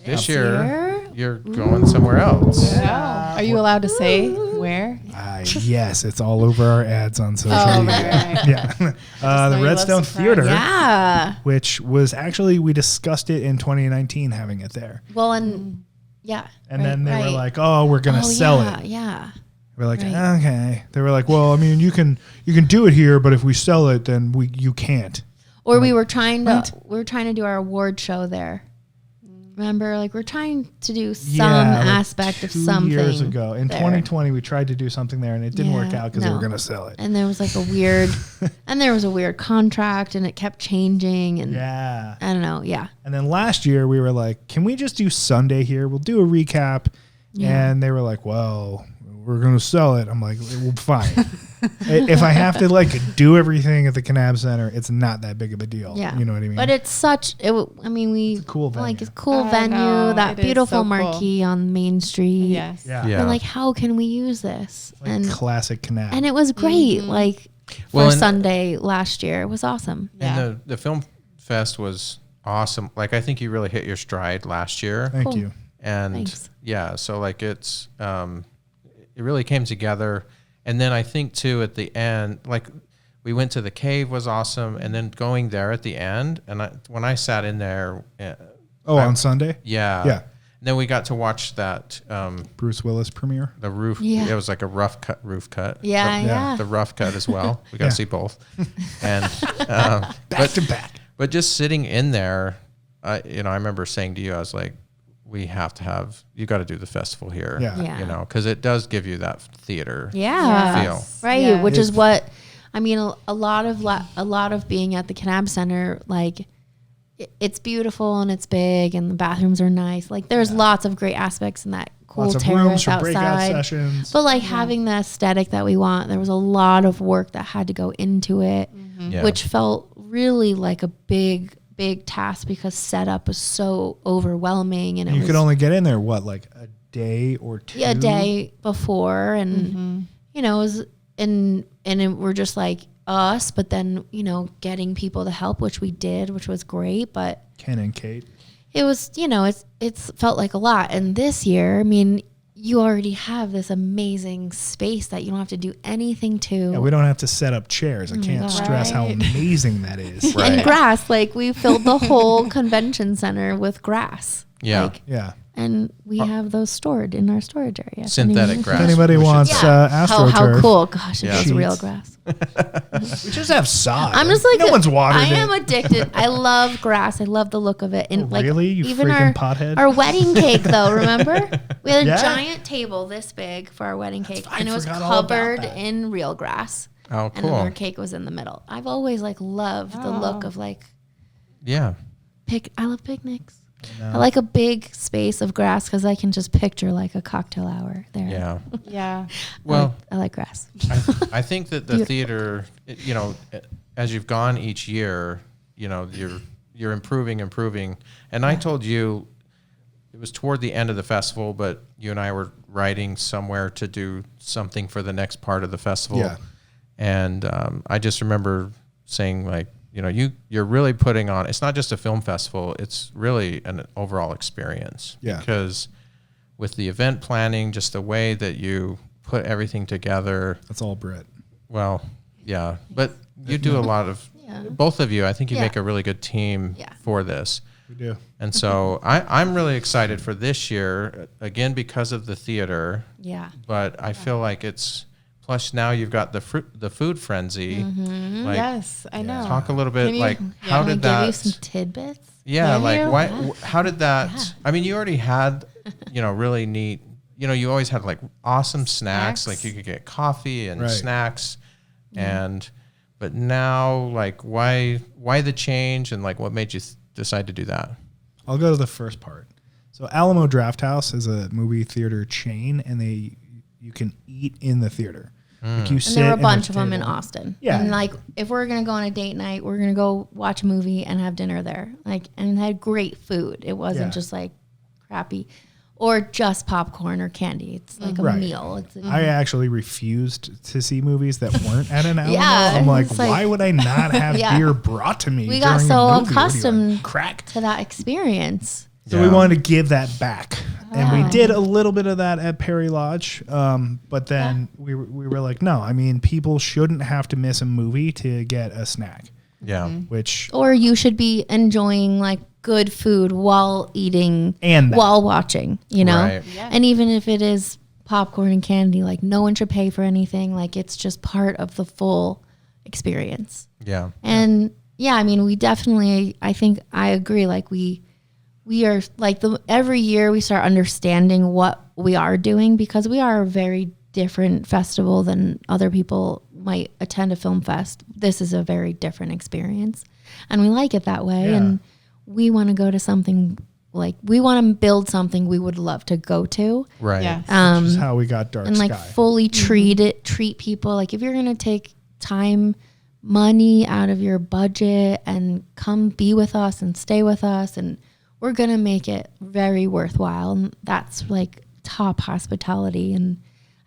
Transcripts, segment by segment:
This year, you're going somewhere else. Yeah. Are you allowed to say where? Yes, it's all over our ads on social media. Right. Yeah. The Redstone Theater, Yeah. which was actually, we discussed it in 2019, having it there. Well, and yeah. And then they were like, oh, we're going to sell it. Yeah. We're like, okay. They were like, well, I mean, you can do it here, but if we sell it, then you can't. Or we were trying to do our award show there. Remember, like we're trying to do some aspect of something. 2 years ago, in 2020, we tried to do something there, and it didn't work out because they were going to sell it. And there was like a weird contract, and it kept changing. And I don't know. Yeah. And then last year, we were like, can we just do Sunday here? We'll do a recap. Yeah. And they were like, well, we're going to sell it. I'm like, well, fine. If I have to like do everything at the Kanab Center, it's not that big of a deal. Yeah. You know what I mean? But it's it's a cool venue. Like it's a cool venue, that beautiful marquee on Main Street. Yes. Yeah. And like, how can we use this? Like and classic Kanab. And it was great. Like for Sunday last year, it was awesome. And the film fest was awesome. Like I think you really hit your stride last year. Thank you. And so like it really came together. And then I think too at the end, like we went to the cave was awesome, and then going there at the end, and when I sat in there, on Sunday, And then we got to watch that Bruce Willis premiere, the roof. Yeah. It was like a roof cut. The rough cut as well. We got to see both, and back to back. But just sitting in there, I remember saying to you, I was like, you got to do the festival here, because it does give you that theater feel. Right. Yeah. Which is what, I mean, a lot of being at the Kanab Center, like it's beautiful and it's big and the bathrooms are nice. Like there's lots of great aspects in that cool terrace outside. Sessions. But like having the aesthetic that we want, there was a lot of work that had to go into it, which felt really like a big task because setup was so overwhelming, and you could only get in there like a day or two. Yeah, a day before, and it was we're just like us, but then getting people to help, which we did, which was great. But Ken and Kate, it was it's felt like a lot. And this year, I mean, you already have this amazing space that you don't have to do anything to. Yeah, we don't have to set up chairs. I can't stress how amazing that is. Right. And grass, like we filled the whole convention center with grass. Yeah. And we have those stored in our storage area. Synthetic grass. If anybody wants AstroTurf. How cool. Gosh, it was real grass. We just have sod. I'm just like, no one's watered I am addicted. I love grass. I love the look of it. And really? You even freaking pothead? Our wedding cake, though, remember? We had a giant table this big for our wedding cake. And it was covered in real grass. Oh, cool. And then our cake was in the middle. I've always loved the look of I love picnics. I like a big space of grass because I can just picture like a cocktail hour there. Yeah. Yeah. Well, I like grass. I think that the theater, as you've gone each year, you're improving. And I told you it was toward the end of the festival, but you and I were writing somewhere to do something for the next part of the festival. Yeah. And I just remember saying you're really putting on, it's not just a film festival, it's really an overall experience. Yeah. Because with the event planning, just the way that you put everything together. That's all Britt. Well, yeah. But you do a lot of, both of you, I think you make a really good team for this. We do. And so I'm really excited for this year, again, because of the theater. Yeah. But I feel like it's, plus now you've got the food frenzy. Mm-hmm. Yes, I know. Talk a little bit how did that? Give you some tidbits. Yeah, how did that? Yeah. I mean, you already had, really neat. You always had awesome snacks. Like you could get coffee and snacks, but now why the change and what made you decide to do that? I'll go to the first part. So Alamo Drafthouse is a movie theater chain, and you can eat in the theater. And there were a bunch of them in Austin. Yeah. And if we're going to go on a date night, we're going to go watch a movie and have dinner there. And had great food. It wasn't just crappy or just popcorn or candy. It's like a meal. I actually refused to see movies that weren't at an Alamo. Yeah. I'm like, why would I not have beer brought to me? We got so accustomed to that experience. So we wanted to give that back. And we did a little bit of that at Perry Lodge. But then we were like, no, I mean, people shouldn't have to miss a movie to get a snack. Yeah. Which, Or you should be enjoying like good food while eating And that. while watching, you know? Right. Yeah. And even if it is popcorn and candy, like no one should pay for anything. Like it's just part of the full experience. Yeah. And yeah, I mean, we definitely, I think I agree. Like we are like every year we start understanding what we are doing, because we are a very different festival than other people might attend a film fest. This is a very different experience and we like it that way. Yeah. And we want to go to something, like we want to build something we would love to go to. Right. Yeah. which is how we got Dark And like Sky. fully treat people. Like if you're going to take time, money out of your budget and come be with us and stay with us, and we're going to make it very worthwhile. And that's like top hospitality. And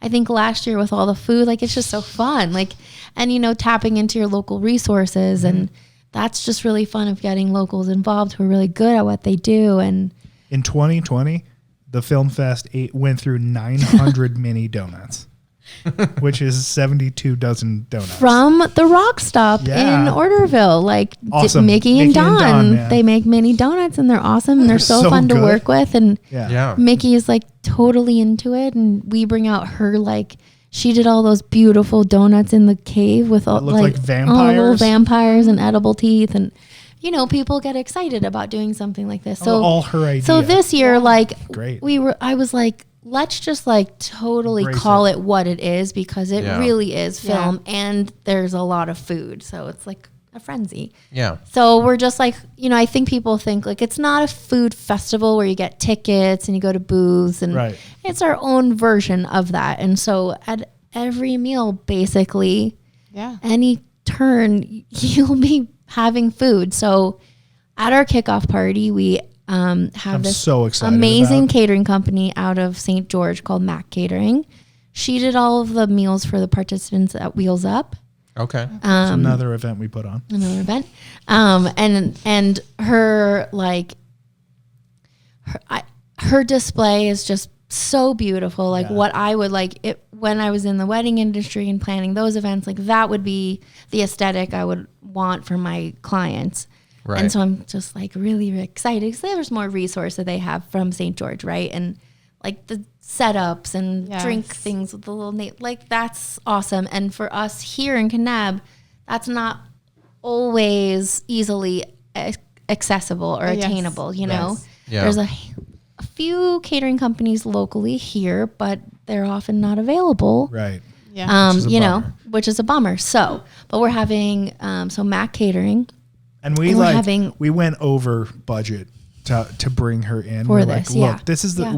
I think last year with all the food, like it's just so fun. Like, and you know, tapping into your local resources, and that's just really fun of getting locals involved who are really good at what they do. And In 2020, the Film Fest went through 900 mini donuts, which is 72 dozen donuts. from the Rock Stop Yeah. in Orderville, like Awesome. Mickey and Mickey and Don, Don, yeah. they make mini donuts and they're awesome and they're so So fun to good. work with. And Yeah. Yeah. Mickey is like totally into it, and we bring out her, like she did all those beautiful donuts in the cave with all That look like all little vampires. vampires and edible teeth, and you know, people get excited about doing something like this. So all her idea. So this year, like Great. I was like, let's just like totally Embrace call it what it is, because it Yeah. really is Yeah. film and there's a lot of food. So it's like a frenzy. Yeah. So we're just like, you know, I think people think like it's not a food festival where you get tickets and you go to booths, and Right. it's our own version of that. And so at every meal, basically, Yeah. any turn, you'll be having food. So at our kickoff party, we have I'm this so excited amazing about. catering company out of St. George called Mac Catering. She did all of the meals for the participants at Wheels Up, Okay. It's another event we put on. another event. And her like her display is just so beautiful. Like Yeah. what I would like it when I was in the wedding industry and planning those events, like that would be the aesthetic I would want for my clients. Right. And so I'm just like really excited because there's more resource that they have from St. George, right? And like the setups and Yes. drink things with the little like that's awesome. And for us here in Kanab, that's not always easily accessible or Yes. attainable, you know? Yes. Yeah. There's a few catering companies locally here, but they're often not available. Right. Yeah. Which is a You know, bummer. which is a bummer. So, but we're having so Mac Catering And we And we're like having- we went over budget to bring her in. For We're this, like, yeah. look, this is the Yeah.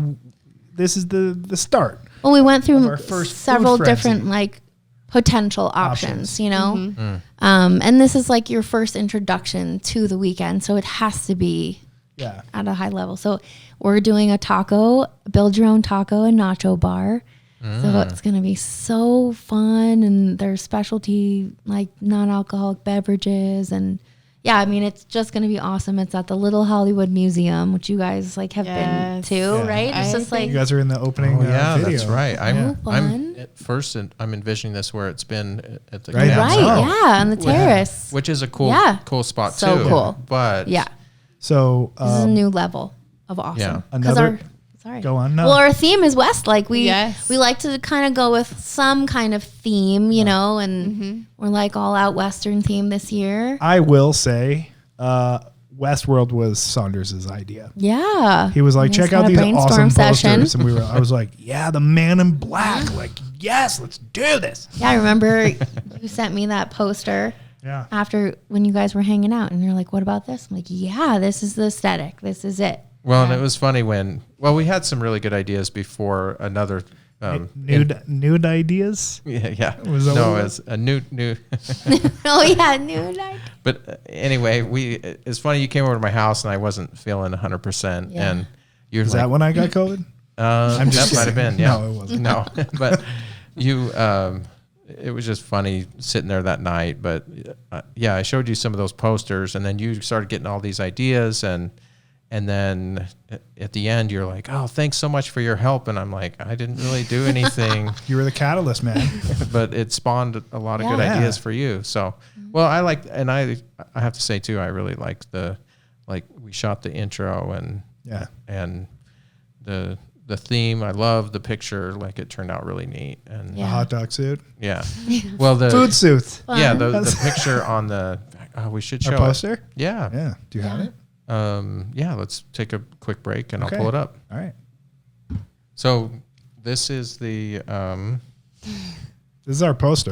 this is the start. Well, we went Of through our first several food frenzy. different like potential options, Options. you know? Mm-hmm. And this is like your first introduction to the weekend. So it has to be Yeah. at a high level. So we're doing a taco, build your own taco and nacho bar. So it's going to be so fun. And there's specialty like non-alcoholic beverages. And yeah, I mean, it's just going to be awesome. It's at the Little Hollywood Museum, which you guys like have been Yes. to, Yeah. right? It's I just like, You guys are in the opening Oh yeah, video. that's right. I'm fun. at first I'm envisioning this where it's been at the Right. Kanab right. Zone, Yeah. On the terrace. which is a cool Yeah. cool spot So too. cool. But Yeah. So This is a new level of awesome. Yeah. 'Cause Another- sorry. go on. No. Well, our theme is West. Like we Yes. we like to kind of go with some kind of theme, you know, and we're like all out Western theme this year. I will say, Westworld was Saunders' idea. Yeah. He was like, We just check out had a these brainstorm awesome session. posters. And I was like, yeah, the Man in Black. Like, yes, let's do this. Yeah, I remember you sent me that poster Yeah. after when you guys were hanging out, and you're like, "What about this?" I'm like, "Yeah, this is the aesthetic. This is it." well, and it was funny when we had some really good ideas before another Nude ideas. yeah. Was that No, what it it's a new Oh yeah, new night. But anyway, it's funny you came over to my house and I wasn't feeling 100%, Yeah. and you're Is like, that when I got COVID? I'm just that might have kidding. been, yeah. No, it wasn't. No, but you, it was just funny sitting there that night. But yeah, I showed you some of those posters, and then you started getting all these ideas, and And then at the end, you're like, oh, thanks so much for your help. And I'm like, I didn't really do anything. You were the catalyst, man. But it spawned a lot of good ideas for you. So, well, I have to say too, I really liked we shot the intro and the theme. I love the picture. Like, it turned out really neat. And the hot dog suit. Yeah. Well, the food suit. Yeah. The picture on the, we should show our poster. It. Yeah. Yeah. Do you have it? Let's take a quick break and I'll pull it up. All right. So this is the this is our poster.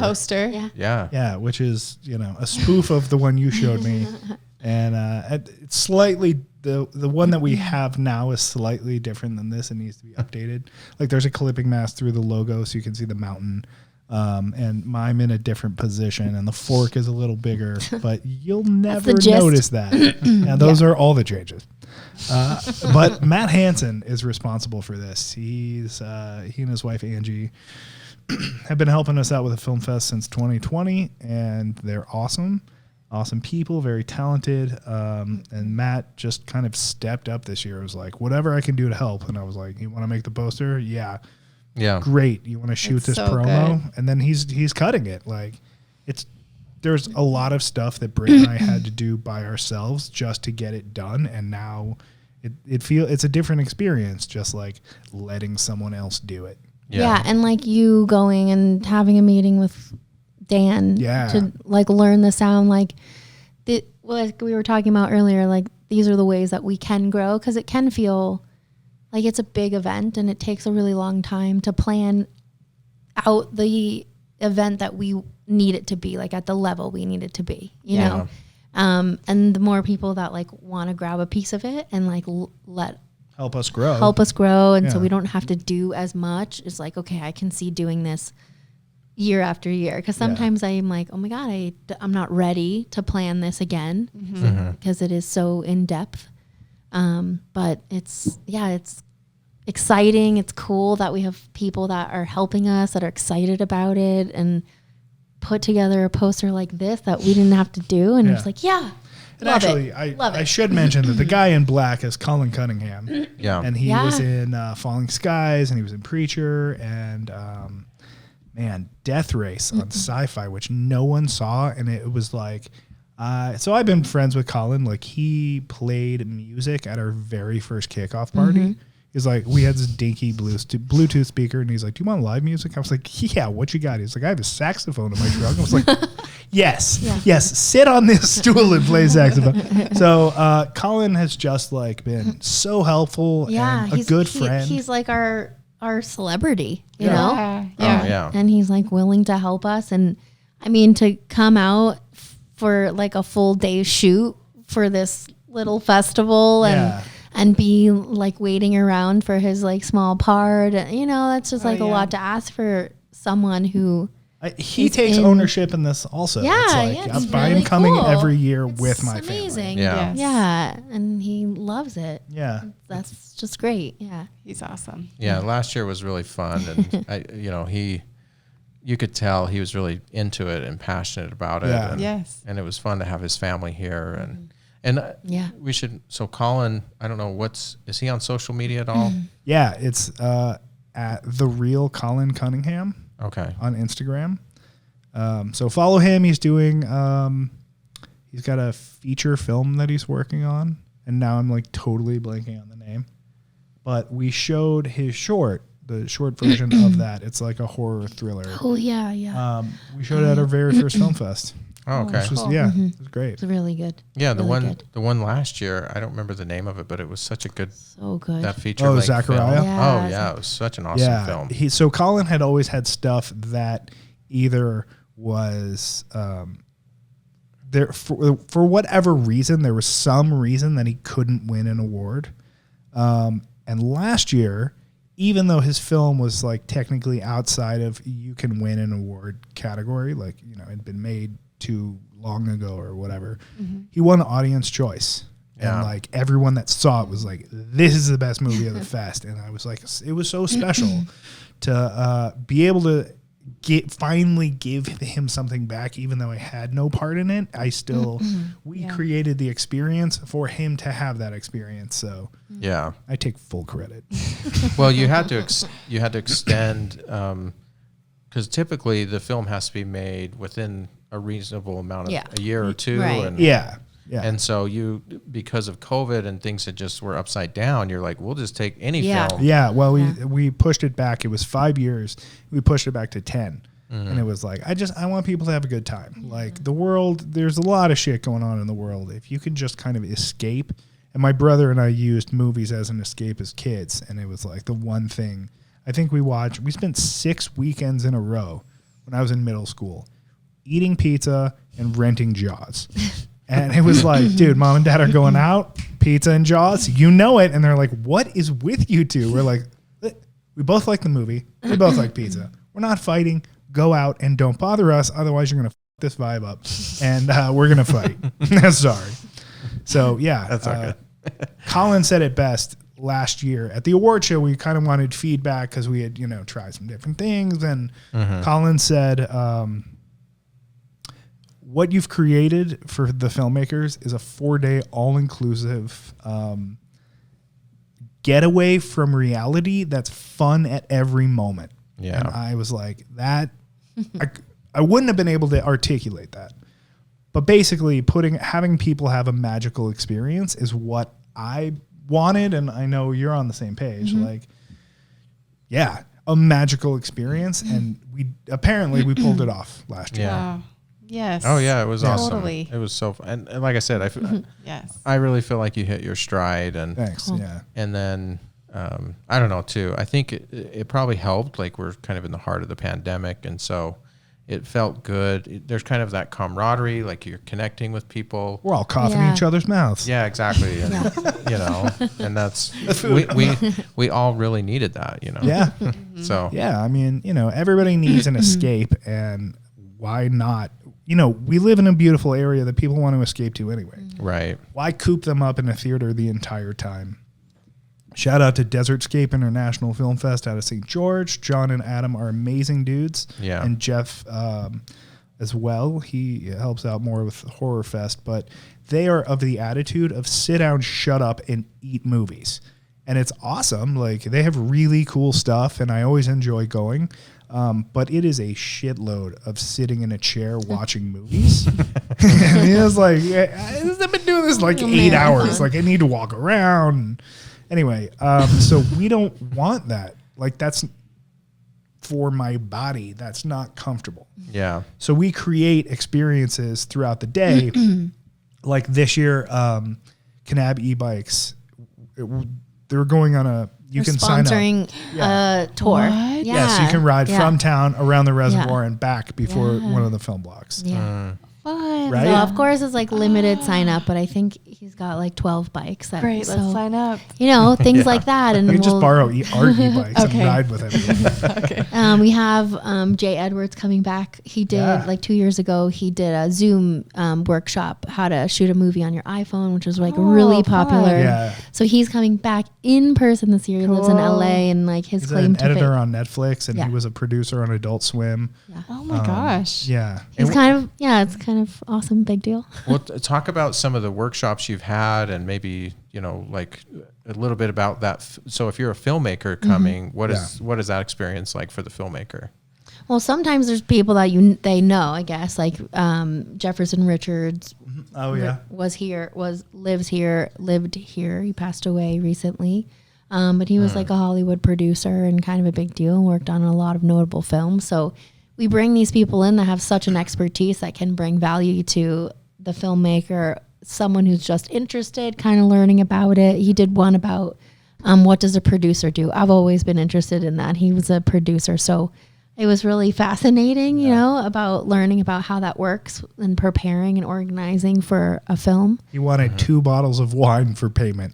Yeah, which is a spoof of the one you showed me, and it's slightly the one that we have now is slightly different than this. It needs to be updated. Like, there's a clipping mask through the logo so you can see the mountain. And I'm in a different position, and the fork is a little bigger, but you'll never notice that. And those are all the changes. But Matt Hansen is responsible for this. He and his wife Angie have been helping us out with the film fest since 2020, and they're awesome people, very talented. And Matt just kind of stepped up this year. It was like, whatever I can do to help. And I was like, you want to make the poster? Yeah. Great. You want to shoot this promo? Good. And then he's cutting it. Like, there's a lot of stuff that Britt and I had to do by ourselves just to get it done. And now it's a different experience, just like letting someone else do it. Yeah. And like you going and having a meeting with Dan to like learn the sound, like we were talking about earlier, like these are the ways that we can grow, because it can feel like it's a big event and it takes a really long time to plan out the event that we need it to be, like at the level we need it to be, you know? And the more people that like want to grab a piece of it and like help us grow. And so we don't have to do as much. It's like, okay, I can see doing this year after year. Because sometimes I'm like, oh my God, I'm not ready to plan this again because it is so in depth. But it's exciting. It's cool that we have people that are helping us, that are excited about it, and put together a poster like this that we didn't have to do. And it's like, and actually, I should mention that the guy in black is Colin Cunningham. Yeah. And he was in Falling Skies, and he was in Preacher, and Death Race on Sci-Fi, which no one saw. And it was like, so I've been friends with Colin. Like, he played music at our very first kickoff party. He's like, we had this dinky Bluetooth speaker, and he's like, do you want live music? I was like, yeah, what you got? He's like, I have a saxophone in my truck. I was like, yes, sit on this stool and play saxophone. So Colin has just like been so helpful and a good friend. He's like our celebrity, you know? Yeah. And he's like willing to help us. And I mean, to come out for like a full day shoot for this little festival and be like waiting around for his like small part, you know, that's just like a lot to ask for someone who he takes ownership in this also. It's I'm really coming cool. every year with It's my amazing. family. And he loves it. That's just great. He's awesome. Last year was really fun, and you could tell he was really into it and passionate about it. And it was fun to have his family here, and we should. So Colin, I don't know, is he on social media at all? Yeah, it's at The Real Colin Cunningham. Okay. On Instagram. So follow him. He's doing he's got a feature film that he's working on, and now I'm like totally blanking on the name. But we showed his short, the short version of that. It's like a horror thriller. Oh yeah. We showed it at our very first film fest. Oh, okay. It was great. It's really good. Yeah, the one last year, I don't remember the name of it, but it was such a good. So good. That feature. Oh, Zachariah. It was such an awesome film. So Colin had always had stuff that either was there for whatever reason. There was some reason that he couldn't win an award, and last year, even though his film was like technically outside of you can win an award category, like, you know, it had been made too long ago or whatever, he won audience choice. And like everyone that saw it was like, this is the best movie of the fest. And I was like, it was so special to be able to finally give him something back, even though I had no part in it. I still, we created the experience for him to have that experience. So yeah, I take full credit. Well, you had to extend, because typically the film has to be made within a reasonable amount of a year or two. Right. And, Yeah. And so because of COVID and things that just were upside down, you're like, we'll just take any film. Yeah. Well, we pushed it back. It was 5 years. We pushed it back to 10. And it was like, I want people to have a good time. Like the world, there's a lot of shit going on in the world. If you can just kind of escape. And my brother and I used movies as an escape as kids. And it was like the one thing I think we spent 6 weekends in a row when I was in middle school eating pizza and renting Jaws. And it was like, dude, mom and dad are going out, pizza and Jaws. You know it. And they're like, what is with you two? We're like, we both like the movie. We both like pizza. We're not fighting. Go out and don't bother us. Otherwise, you're going to f this vibe up. And we're going to fight. Sorry. So, yeah. That's all good. Colin said it best last year. At the award show, we kind of wanted feedback because we had, tried some different things. And Colin said, what you've created for the filmmakers is a 4-day all-inclusive getaway from reality that's fun at every moment. Yeah. And I was like, that, I wouldn't have been able to articulate that. But basically having people have a magical experience is what I wanted. And I know you're on the same page. Like, yeah, a magical experience. And we pulled it off last year. Yeah. Wow. Yes. Oh yeah, it was awesome. Totally. It was so fun. And like I said, Yes. I really feel like you hit your stride. And Thanks. Yeah. And then I don't know too. I think it probably helped. Like we're kind of in the heart of the pandemic, and so it felt good. There's kind of that camaraderie, like you're connecting with people. We're all coughing in each other's mouths. Yeah, exactly. And, and that's we all really needed that. Yeah. So yeah, I mean, everybody needs an escape, and why not? We live in a beautiful area that people want to escape to anyway. Right. Why coop them up in a theater the entire time? Shout out to Desertscape International Film Fest out of St. George. John and Adam are amazing dudes. Yeah. And Jeff as well. He helps out more with Horror Fest, but they are of the attitude of sit down, shut up, and eat movies. And it's awesome. Like they have really cool stuff, and I always enjoy going. But it is a shitload of sitting in a chair watching movies. I mean, it's like, I've been doing this like 8 hours. Like I need to walk around. Anyway, so we don't want that. Like that's for my body. That's not comfortable. Yeah. So we create experiences throughout the day. Like this year, Kanab e-bikes, they're going on a, you can sign up. Sponsoring a tour. What? Yeah, so you can ride from town around the reservoir Yeah. and back before one of the film blocks. Yeah. Fun. Right? So of course it's like limited sign up, but I think he's got like 12 bikes. Great. Let's sign up. Things like that. And You can just borrow our e-bikes Okay. and ride with it. Okay. we have Jay Edwards coming back. He did like 2 years ago. He did a Zoom workshop how to shoot a movie on your iPhone, which was like really fun. popular. Yeah. So he's coming back in person this year. He lives in LA, and like his He's claim an to editor fame. on Netflix, and Yeah. he was a producer on Adult Swim. Oh my gosh. Yeah. He's And kind of it's kind of awesome, big deal. Well, talk about some of the workshops you've had, and maybe like a little bit about that. So, if you're a filmmaker coming, what is that experience like for the filmmaker? Well, sometimes there's people that they know, I guess, like Jefferson Richards. Oh yeah. Lived here. He passed away recently. But he was like a Hollywood producer and kind of a big deal, and worked on a lot of notable films. So we bring these people in that have such an expertise that can bring value to the filmmaker, someone who's just interested, kind of learning about it. He did one about what does a producer do? I've always been interested in that. He was a producer, so it was really fascinating, about learning about how that works and preparing and organizing for a film. He wanted 2 bottles of wine for payment.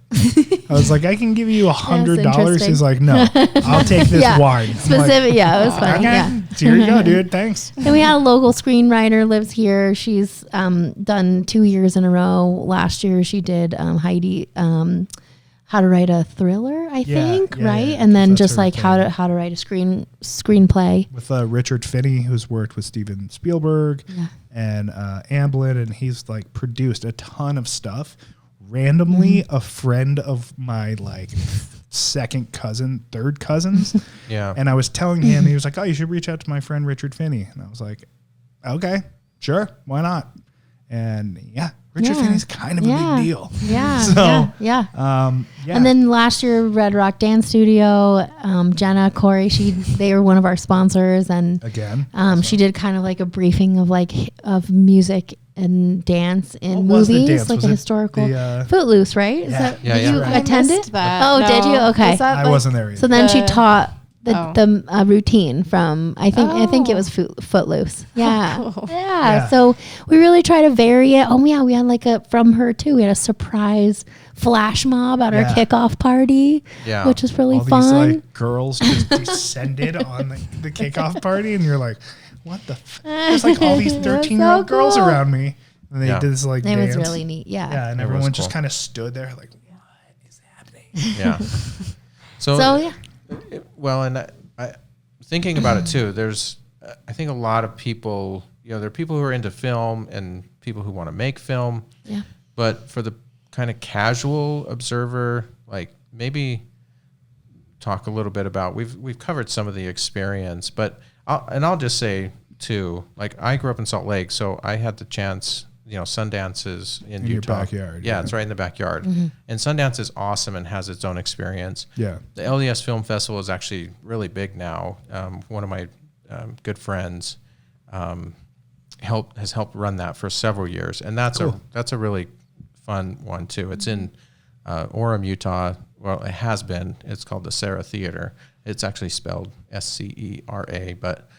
I was like, I can give you $100. interesting. He's like, no, I'll take this wine. I'm Specific, it was funny. okay, Yeah. here you go, dude. Thanks. And we had a local screenwriter lives here. She's done 2 years in a row. Last year she did how to write a thriller, I think, yeah, right? yeah, and then that's just her like thing. how to write a screenplay. With Richard Finney, who's worked with Steven Spielberg and Amblin, and he's like produced a ton of stuff. Randomly, a friend of my like third cousins. Yeah. And I was telling him, he was like, "Oh, you should reach out to my friend Richard Finney." And I was like, "Okay, sure, why not?" And yeah, Richard Finney's kind of a big deal. Yeah. So, yeah. yeah. And then last year, Red Rock Dance Studio, Jenna Corey, they were one of our sponsors, and Again, she did kind of like a briefing of music and dance in What was the movies, dance? like Was a it historical the, Footloose, right? Is that Yeah, did yeah. you Right. I attend missed it? that. Oh, did you? Okay. Was that I like wasn't there either. So then she the- taught Oh. the routine from I think it was Footloose. Yeah. Cool. Yeah. So we really try to vary it. Oh yeah, we had from her too. We had a surprise flash mob at our Yeah. kickoff party, Yeah. which was really all fun. these like girls just descended on the kickoff party, and you're like, "What the?" There's like all these It was 13-year-old so girls cool. around me, and they Yeah. did this like it dance. was really neat. Yeah. Yeah, and It was everyone just cool. kind of stood there like, "What is happening?" Yeah. So yeah. Well, and I thinking about it too, there's, I think a lot of people, there are people who are into film and people who want to make film. Yeah. But for the kind of casual observer, like maybe talk a little bit about, we've covered some of the experience, but I'll just say too, like I grew up in Salt Lake, so I had the chance, Sundance is in your Utah. backyard, Yeah, yeah. it's right in the backyard. And Sundance is awesome and has its own experience. Yeah. The LDS Film Festival is actually really big now. One of my good friends has helped run that for several years, and that's a really fun one too. It's in Orem, Utah. Well, it has been. It's called the 𝗙𝗶𝗹𝗺 Theater. It's actually spelled 𝗙𝗶𝗹, but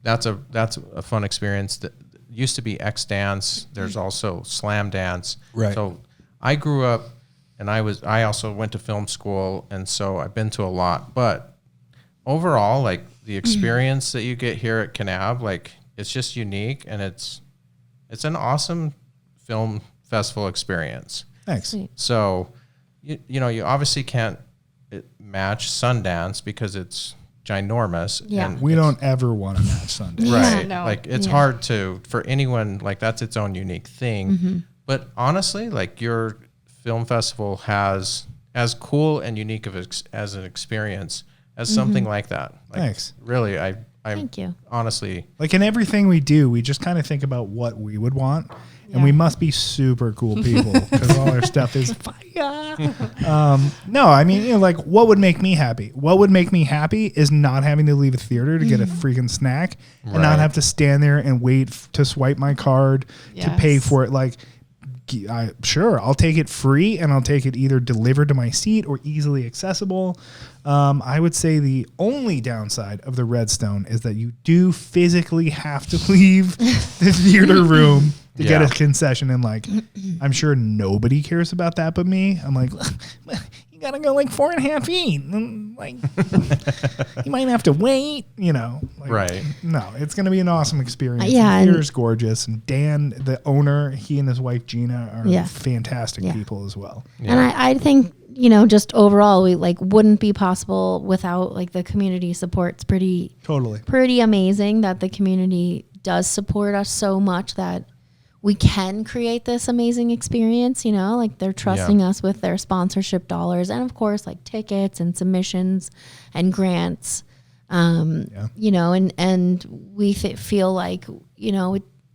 that's a fun experience. That used to be X Dance. There's also Slam Dance. Right. So I grew up, and I also went to film school, and so I've been to a lot. But overall, like the experience that you get here at Kanab, like it's just unique, and it's an awesome film festival experience. Thanks. Sweet. So you obviously can't match Sundance because it's ginormous. Yeah. And We don't ever want to match Sunday. Yeah. right. No. Like it's Yeah. hard for anyone, like that's its own unique thing. But honestly, like your film festival has as cool and unique as an experience as something like that. Like, Thanks. Really, I'm Thank you. honestly, Like in everything we do, we just kind of think about what we would want, and we must be super cool people because all our stuff is fire. No, I mean, like what would make me happy? What would make me happy is not having to leave a theater to get a freaking snack and not Right. have to stand there and wait to swipe my card to pay Yes. for it. Like, sure, I'll take it free, and I'll take it either delivered to my seat or easily accessible. I would say the only downside of the Redstone is that you do physically have to leave the theater room to get a Yeah. concession. And like, I'm sure nobody cares about that but me. I'm like, you gotta go like 4.5 feet. And like, you might have to wait, like, Right. No, it's going to be an awesome experience. Yeah, The and- theater's gorgeous. And Dan, the owner, he and his wife, Gina, are Yeah. fantastic Yeah. people as well. And I think, just overall, we wouldn't be possible without the community support's pretty Totally. amazing that the community does support us so much that we can create this amazing experience, they're trusting us with their sponsorship dollars and of course tickets and submissions and grants, and we feel like,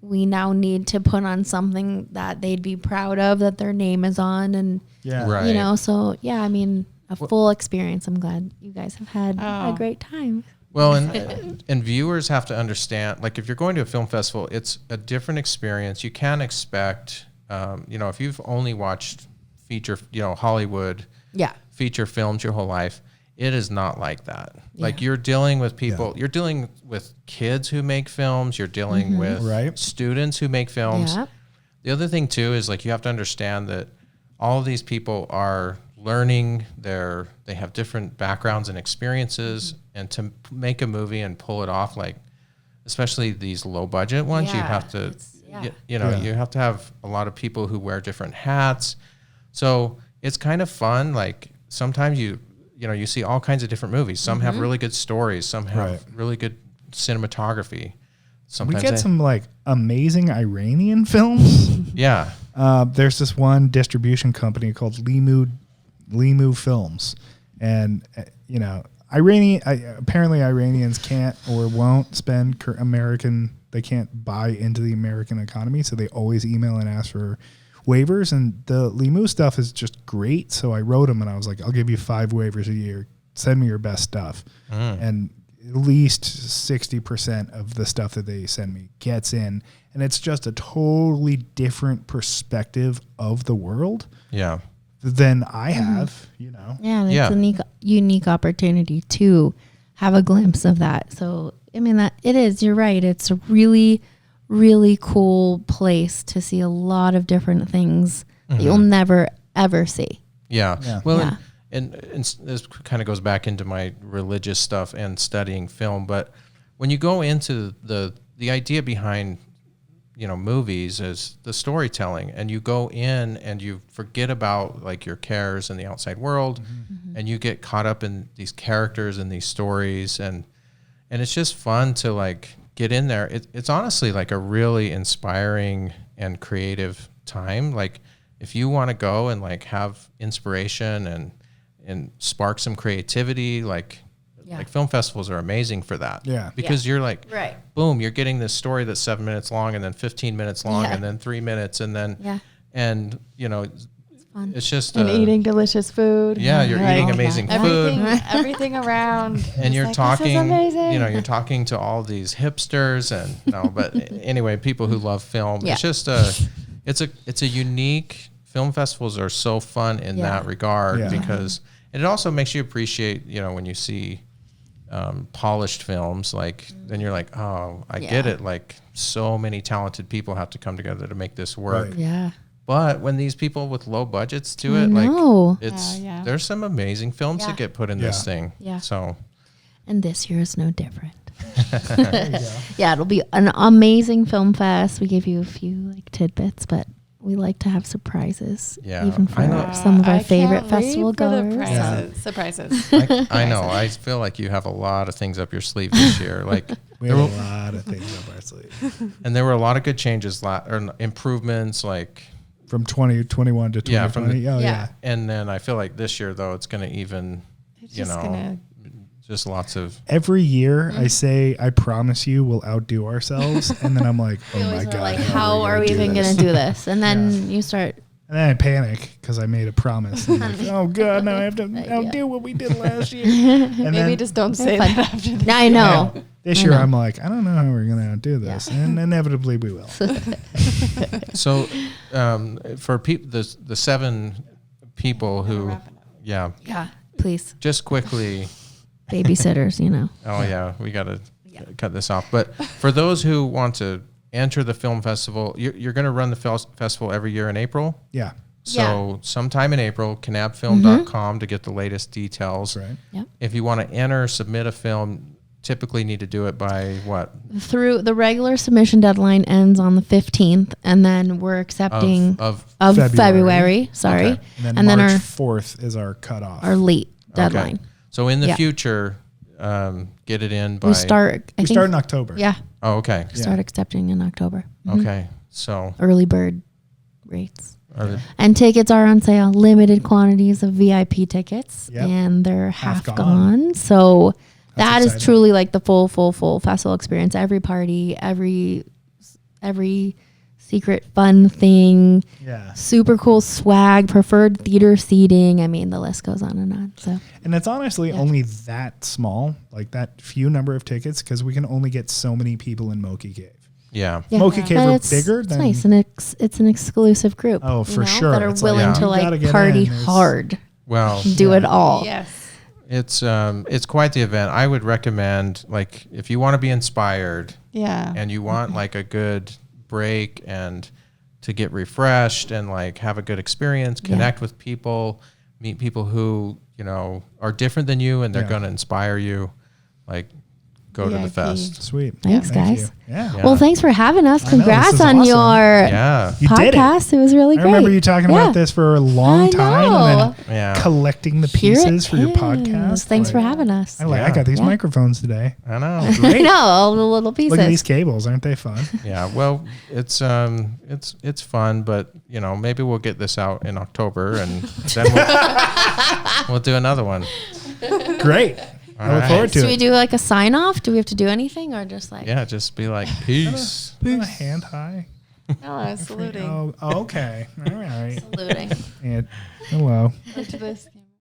we now need to put on something that they'd be proud of, that their name is on, and Yeah. Right. so yeah, I mean, a full experience. I'm glad you guys have had a Oh. great time. Well, and viewers have to understand, like if you're going to a film festival, it's a different experience. You can't expect, if you've only watched feature, Hollywood Yeah. feature films your whole life, it is not like that. Like you're dealing with people, you're dealing with kids who make films, you're dealing with Right. students who make films. Yeah. The other thing too is you have to understand that all of these people are learning, they have different backgrounds and experiences, and to make a movie and pull it off, especially these low budget ones, you Yeah, have to, it's- yeah. you have to have a lot of people who wear different hats. So it's kind of fun. Like sometimes you see all kinds of different movies. Some have really good stories. Some have really good cinematography. Sometimes we get some like amazing Iranian films. Yeah. There's this one distribution company called 𝗙𝗲𝗍 Films, and apparently Iranians can't or won't spend they can't buy into the American economy, so they always email and ask for waivers, and the 𝗙𝗲𝗍 stuff is just great. So I wrote them and I was like, I'll give you 5 waivers a year. Send me your best stuff. And at least 60% of the stuff that they send me gets in, and it's just a totally different perspective of the world. Yeah. Than I have, Yeah, and it's a unique opportunity to have a glimpse of that. So, I mean, that it is, you're right. It's a really, really cool place to see a lot of different things that you'll never, ever see. Yeah. Well, and this kind of goes back into my religious stuff and studying film. But when you go into the idea behind, movies is the storytelling, and you go in and you forget about like your cares in the outside world, and you get caught up in these characters and these stories, and it's just fun to like get in there. It's honestly like a really inspiring and creative time. Like if you want to go and like have inspiration and spark some creativity, like film festivals are amazing for that. Yeah. Because you're like, boom, you're getting this story that's 7 minutes long, and then 15 minutes long, and then 3 minutes, and then, and it's just eating delicious food. Yeah. You're eating amazing food. Everything around. And you're like, talking, this is amazing. you're talking to all these hipsters but anyway, people who love film. Yeah. It's just it's a unique, film festivals are so fun in that regard because it also makes you appreciate, when you see polished films, like then you're like, oh, I get it. Like so many talented people have to come together to make this work. Right. Yeah. But when these people with low budgets do it, like there's some amazing films that get put in this thing. Yeah. So, and this year is no different. It'll be an amazing film fest. We gave you a few like tidbits, but we like to have surprises, even for some of our favorite festival goers. Surprises. I know. I feel like you have a lot of things up your sleeve this year. Like we have a lot of things up our sleeve, and there were a lot of good changes or improvements, like from 2021 to 2020. And then I feel like this year though, it's going to even, just lots of every year I say, I promise you we'll outdo ourselves, and then I'm like, oh my god, like, how are we even gonna do this? And then you start, and then I panic because I made a promise. And like, oh god, now I have to outdo what we did last year. And Maybe just don't say that after this. I know. This year I'm like, I don't know how we're gonna outdo this, and inevitably we will. So for the 7 people who please just quickly babysitters, Oh yeah, we got to cut this off. But for those who want to enter the film festival, you're going to run the festival every year in April. Yeah. So sometime in April, kanabfilm.com to get the latest details. Right. Yep. If you want to submit a film, typically need to do it by what? Through the regular submission deadline ends on the 15th, and then we're accepting of February. Sorry. Okay. And then March 4th is our cutoff. Our late deadline. Okay. So in the future, get it in by... We start in October. Yeah. Oh, okay. Start accepting in October. Okay. So... Early bird rates. And tickets are on sale. Limited quantities of VIP tickets. Yep. And they're half gone. So that is truly like the full festival experience. Every party, every secret fun thing. Yeah. Super cool swag, preferred theater seating. I mean, the list goes on and on. So. And it's honestly only that small, like that few number of tickets, because we can only get so many people in 𝗞𝗍𝗃 Cave. Yeah. 𝗞𝗍𝗃 Cave are bigger. It's nice, and it's an exclusive group. Oh, for sure. That are willing to like party hard. Well, do it all. Yes. It's quite the event. I would recommend, like, if you want to be inspired, and you want like a good break and to get refreshed and like have a good experience, connect with people, meet people who are different than you, and they're going to inspire you. Like, go to the VIP. fest. Sweet. Thanks, Thank guys. you. Yeah. Yeah. Well, thanks for having us. I know, this Congrats is on awesome. your Yeah. You did it. podcast. It was really I great. remember you talking about this for a long I time know. and then Yeah. collecting the Here it pieces for your is. podcast. Thanks for Like, having us. I got these Yeah. microphones today. I know. I Great. know all the little pieces. Look at these cables. Aren't they fun? Yeah. Well, it's fun, but maybe we'll get this out in October and then we'll do another one. Great. I look right. forward to Should we it. do like a sign off? Do we have to do anything or just like Yeah. Just be like, peace. A hand high. Oh, saluting. Oh, okay. All right. saluting? And hello. To this camera.